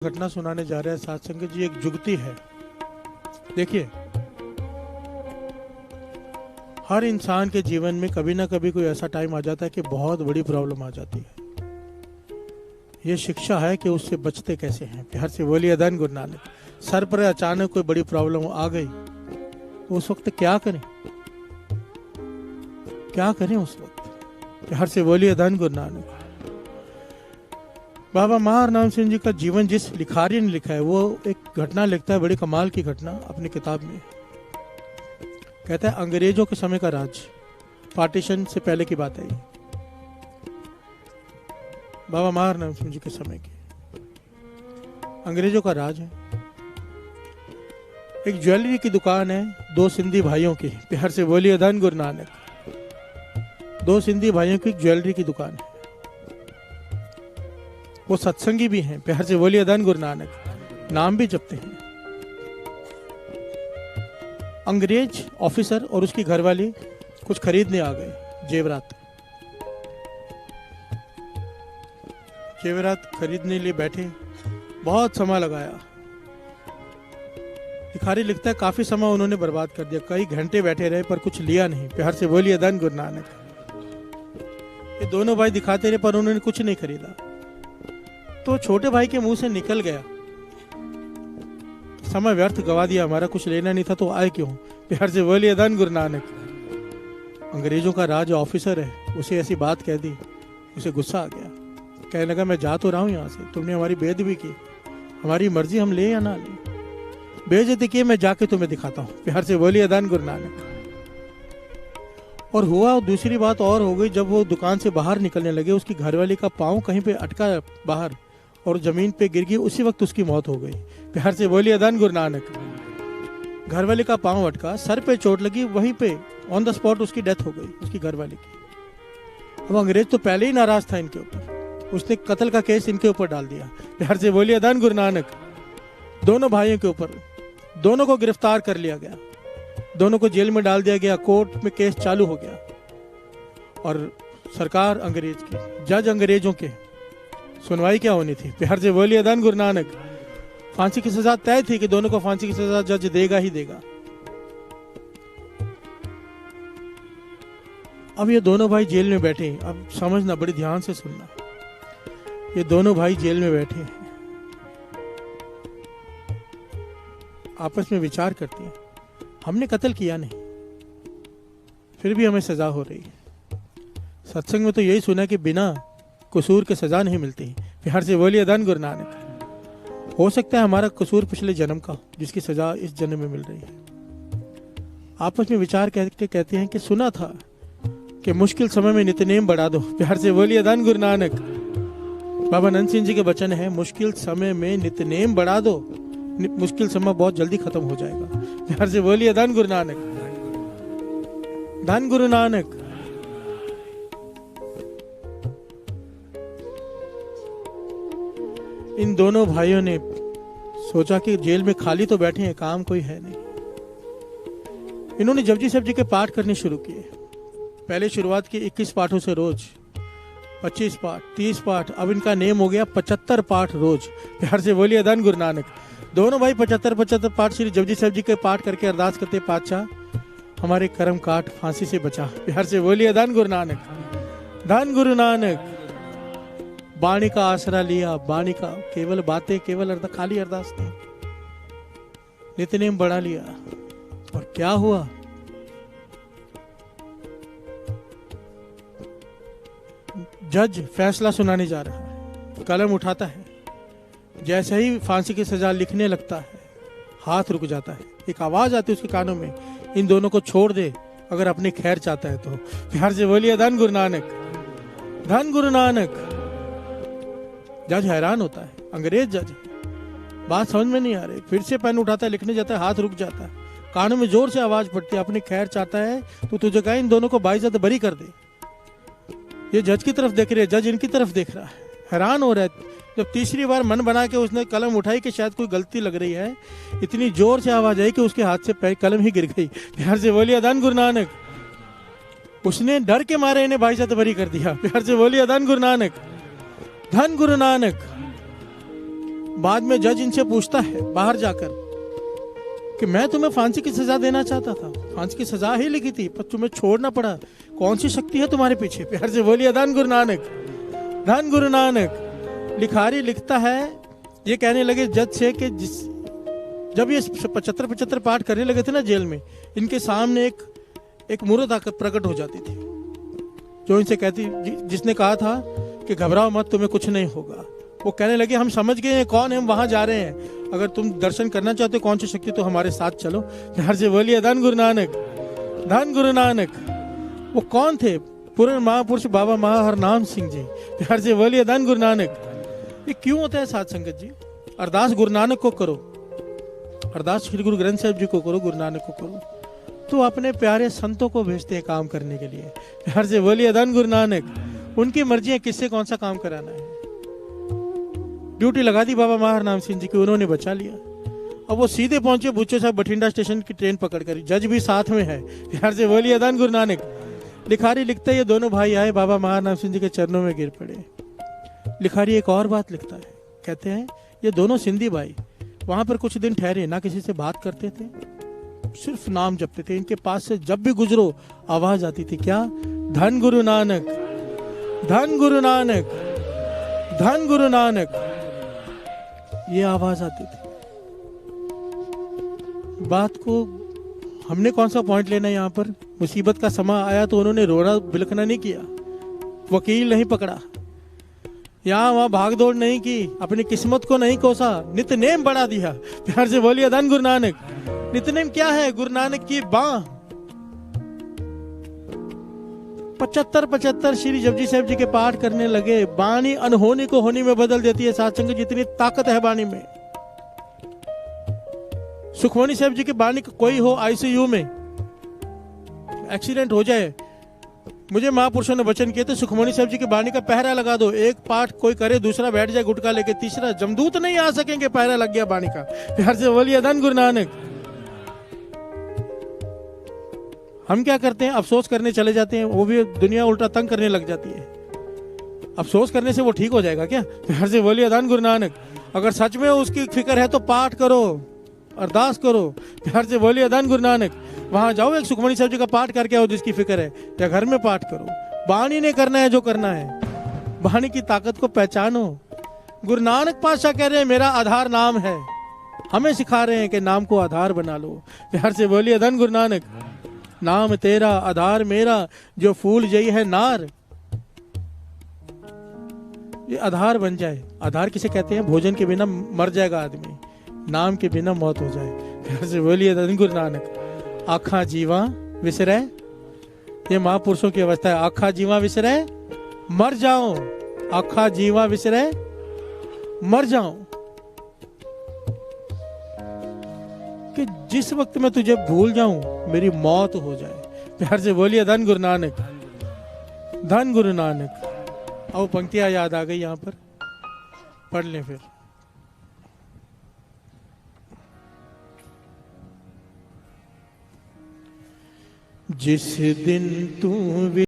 घटना सुनाने जा रहे हैं साथ संगत जी। एक जुगती है। देखिए, हर इंसान के जीवन में कभी ना कभी कोई ऐसा टाइम आ जाता है कि बहुत बड़ी प्रॉब्लम आ जाती है। ये शिक्षा है कि उससे बचते कैसे हैं। प्यार से बोलिए धन गुरु नानक। सर पर अचानक कोई बड़ी प्रॉब्लम आ गई तो उस वक्त क्या करें, क्या करें उस वक्त। प्यार से बोलिए धन गुरु नानक। बाबा महाराम सिंह जी का जीवन जिस लिखारी ने लिखा है, वो एक घटना लिखता है, बड़ी कमाल की घटना अपनी किताब में। कहता है अंग्रेजों के समय का राज, पार्टीशन से पहले की बात है ये, बाबा महाराम सिंह जी के समय की। अंग्रेजों का राज है। एक ज्वेलरी की दुकान है, दो सिंधी भाइयों की। प्यार से बोलिए धन गुरु नानक। दो सिंधी भाइयों की ज्वेलरी की दुकान है। वो सत्संगी भी हैं। प्यार से बोलिए धन गुरु नानक। नाम भी जपते हैं। अंग्रेज ऑफिसर और उसकी घरवाली कुछ खरीदने आ गए, जेवरात। जेवरात खरीदने लिए बैठे, बहुत समय लगाया। भिखारी लिखता है काफी समय उन्होंने बर्बाद कर दिया, कई घंटे बैठे रहे पर कुछ लिया नहीं। प्यार से बोलिए धन गुरु नानक। ये दोनों भाई दिखाते रहे पर उन्होंने कुछ नहीं खरीदा। तो छोटे भाई के मुंह से निकल गया, समय व्यर्थ गवा दिया, हमारा कुछ लेना नहीं था तो आए क्यों। प्यार से बोलिए धन गुरु नानक। अंग्रेजों का राज ऑफिसर है, उसे ऐसी बात कह दी, उसे गुस्सा आ गया। कहने लगा मैं जा तो रहा हूं यहाँ से, तुमने हमारी बेइज्जती भी की, हमारी मर्जी हम ले या ना ले, बेइज्जती की, मैं जाके तुम्हें दिखाता हूँ। प्यार से बोलिए धन गुरु नानक। और हुआ दूसरी बात और हो गई। जब वो दुकान से बाहर निकलने लगे, उसकी घरवाली का पाँव कहीं पे अटका बाहर और जमीन पे गिर गई, उसी वक्त उसकी मौत हो गई। प्यार से बोलिए धन गुरु नानक। घरवाली का पांव अटका, सर पे चोट लगी, वहीं पे ऑन द स्पॉट उसकी डेथ हो गई, उसकी घरवाली की। अब अंग्रेज तो पहले ही नाराज था इनके ऊपर, उसने कत्ल का केस इनके ऊपर डाल दिया। प्यार से बोलिए धन गुरु नानक। दोनों भाइयों के ऊपर, दोनों को गिरफ्तार कर लिया गया, दोनों को जेल में डाल दिया गया, कोर्ट में केस चालू हो गया। और सरकार अंग्रेज की, जज अंग्रेजों के, सुनवाई क्या होनी थी। प्यार से बोलिए धन गुरु नानक। फांसी की सजा तय थी कि दोनों को फांसी की सजा जज देगा ही देगा। अब ये दोनों भाई जेल में बैठे। अब समझना, बड़ी ध्यान से सुनना। ये दोनों भाई जेल में बैठे हैं, आपस में विचार करते हैं, हमने कत्ल किया नहीं, फिर भी हमें सजा हो रही है। सत्संग में तो यही सुना कि बिना कसूर के सजा नहीं मिलती। प्यार से बोलिए धन गुरु नानक। हो सकता है हमारा कसूर पिछले जन्म का, जिसकी सजा इस जन्म में मिल रही है। आपस में विचार करके कहते हैं कि सुना था कि मुश्किल समय में नित्यनेम बढ़ा दो। प्यार से बोलिए धन गुरु नानक। बाबा नंद सिंह जी के वचन है, मुश्किल समय में नित्यनेम बढ़ा दो, मुश्किल समय बहुत जल्दी खत्म हो जाएगा। प्यार से बोलिए धन गुरु नानक। धन गुरु नानक। इन दोनों भाइयों ने सोचा कि जेल में खाली तो बैठे हैं, काम कोई है नहीं। इन्होंने जपजी साहब जी के पाठ करने शुरू किए। पहले शुरुआत की 21 पाठों से रोज, 25 पाठ, 30 पाठ, अब इनका नेम हो गया 75 पाठ रोज। प्यार से बोलिए धन गुरु नानक। दोनों भाई 75 पाठ श्री जपजी साहब जी के पाठ करके अरदास करते, पातशाह हमारे कर्म काट फांसी से बचा। प्यार से बोलिए धन गुरु नानक। धन गुरु नानक। बाणी का आसरा लिया, बाणी का केवल बातें, केवल खाली अरदास नहीं, नित्यनेम बढ़ा लिया। और क्या हुआ, जज फैसला सुनाने जा रहा है, कलम उठाता है, जैसे ही फांसी की सजा लिखने लगता है, हाथ रुक जाता है। एक आवाज आती है उसके कानों में, इन दोनों को छोड़ दे अगर अपनी खैर चाहता है तो। प्यार से बोलिए धन गुरु नानक। धन गुरु नानक। जज हैरान होता है, अंग्रेज जज, बात समझ में नहीं आ रही। फिर से पेन उठाता है, लिखने जाता है, हाथ रुक जाता है, कानों में जोर से आवाज पड़ती है, अपनी खैर चाहता है तो तुझे कहा इन दोनों को बाइज्जत बरी कर दे। ये जज की तरफ देख रहे, जज इनकी तरफ देख रहा है, हैरान हो रहा है। जब तीसरी बार मन बना के उसने कलम उठाई कि शायद कोई गलती लग रही है, इतनी जोर से आवाज आई कि उसके हाथ से कलम ही गिर गई। प्यार से बोलिए धन गुरु नानक। उसने डर के मारे इन्हें बाइज्जत बरी कर दिया। प्यार से बोलिए धन गुरु नानक। धन गुरु नानक। बाद में जज इनसे पूछता है बाहर जाकर कि मैं तुम्हें फांसी की सजा देना चाहता था, फांसी की सजा ही लिखी थी, पर तुम्हें छोड़ना पड़ा, कौन सी शक्ति है तुम्हारे पीछे? प्यार से बोलिए धन गुरु नानक, धन गुरु नानक। लिखारी लिखता है, ये कहने लगे जज से कि जब ये 75 पाठ करने लगे थे ना जेल में, इनके सामने एक मूर्त आकर प्रकट हो जाती थी, जो इनसे कहती, जिसने कहा था कि घबराओ मत, तुम्हें कुछ नहीं होगा। वो कहने लगे हम समझ गए हैं कौन है, हम वहां जा रहे हैं, अगर तुम दर्शन करना चाहते हो कौन सी शक्ति, तो हमारे साथ चलो। प्यार से बोलिए धन गुरु नानक, धन गुरु नानक। वो कौन थे? पूर्ण महापुरुष बाबा हरनाम सिंह जी। प्यार से बोलिए धन गुरु नानक। ये क्यों होता है साध संगत जी? अरदास गुरु नानक को करो, अरदास श्री गुरु ग्रंथ साहिब जी को करो, गुरु नानक को करो, तो अपने प्यारे संतों को भेजते हैं काम करने के लिए। प्यार से बोलिए धन गुरु नानक। उनकी मर्जी है किससे कौन सा काम कराना है। ड्यूटी लगा दी बाबा हरनाम सिंह जी की, उन्होंने बचा लिया। अब वो सीधे पहुंचे बुच्चे साहब बठिंडा स्टेशन की ट्रेन पकड़ कर, जज भी साथ में है। प्यार से बोलिए धन गुरु नानक। लिखारी लिखता है ये दोनों भाई आए, बाबा हरनाम सिंह जी के चरणों में गिर पड़े। लिखारी एक और बात लिखता है, कहते हैं ये दोनों सिंधी भाई वहां पर कुछ दिन ठहरे, ना किसी से बात करते थे, सिर्फ नाम जपते थे। इनके पास से जब भी गुजरो आवाज आती थी, क्या? धन गुरु नानक, धन गुरु नानक, धन गुरु नानक, ये आवाज आती थी। बात को हमने कौन सा पॉइंट लेना है यहाँ पर? मुसीबत का समय आया तो उन्होंने रोना बिलखना नहीं किया, वकील नहीं पकड़ा, यहाँ वहां भागदौड़ नहीं की, अपनी किस्मत को नहीं कोसा, नितनेम बढ़ा दिया। प्यार से बोलिए धन गुरु नानक। नितनेम क्या है? गुरु नानक की बाह। 75 श्री जपजी साहिब जी के पाठ करने लगे। बाणी अनहोनी को होनी में बदल देती है साथ संगत, जितनी ताकत है बाणी में। सुखमनी साहिब जी की बाणी, कोई हो आईसीयू में, एक्सीडेंट हो जाए, मुझे महापुरुषों ने वचन किए थे सुखमनी साहिब जी की बाणी का पहरा लगा दो। एक पाठ कोई करे, दूसरा बैठ जाए गुटका लेके, तीसरा जमदूत नहीं आ सकेंगे, पहरा लग गया बाणी का। प्यार से बोलिए धन गुरु नानक। हम क्या करते हैं? अफसोस करने चले जाते हैं, वो भी दुनिया उल्टा तंग करने लग जाती है। अफसोस करने से वो ठीक हो जाएगा क्या? प्यार से बोलिए धन गुरु नानक। अगर सच में उसकी फिक्र है तो पाठ करो, अरदास करो। प्यार से बोलिए धन गुरु नानक। वहां जाओ, एक सुखमनी साहिब जी का पाठ करके आओ जिसकी फिक्र है, या घर में पाठ करो। बाणी ने करना है जो करना है, बाणी की ताकत को पहचानो। गुरु नानक पातशाह कह रहे हैं मेरा आधार नाम है, हमें सिखा रहे हैं कि नाम को आधार बना लो। प्यार से बोलिए धन गुरु नानक। नाम तेरा आधार मेरा, जो फूल जई है नार। ये आधार बन जाए। आधार किसे कहते हैं? भोजन के बिना मर जाएगा आदमी, नाम के बिना मौत हो जाए। प्यार से बोलिए धन गुरु नानक। आखा जीवा विसरे, ये महापुरुषों की अवस्था है। आखा जीवा विसरे मर जाओ, आखा जीवा विसरे मर जाओ। कि जिस वक्त मैं तुझे भूल जाऊं मेरी मौत हो जाए। प्यार से बोलिए धन गुरु नानक, धन गुरु नानक। और पंक्तियां याद आ गई, यहां पर पढ़ लें फिर। जिस दिन तू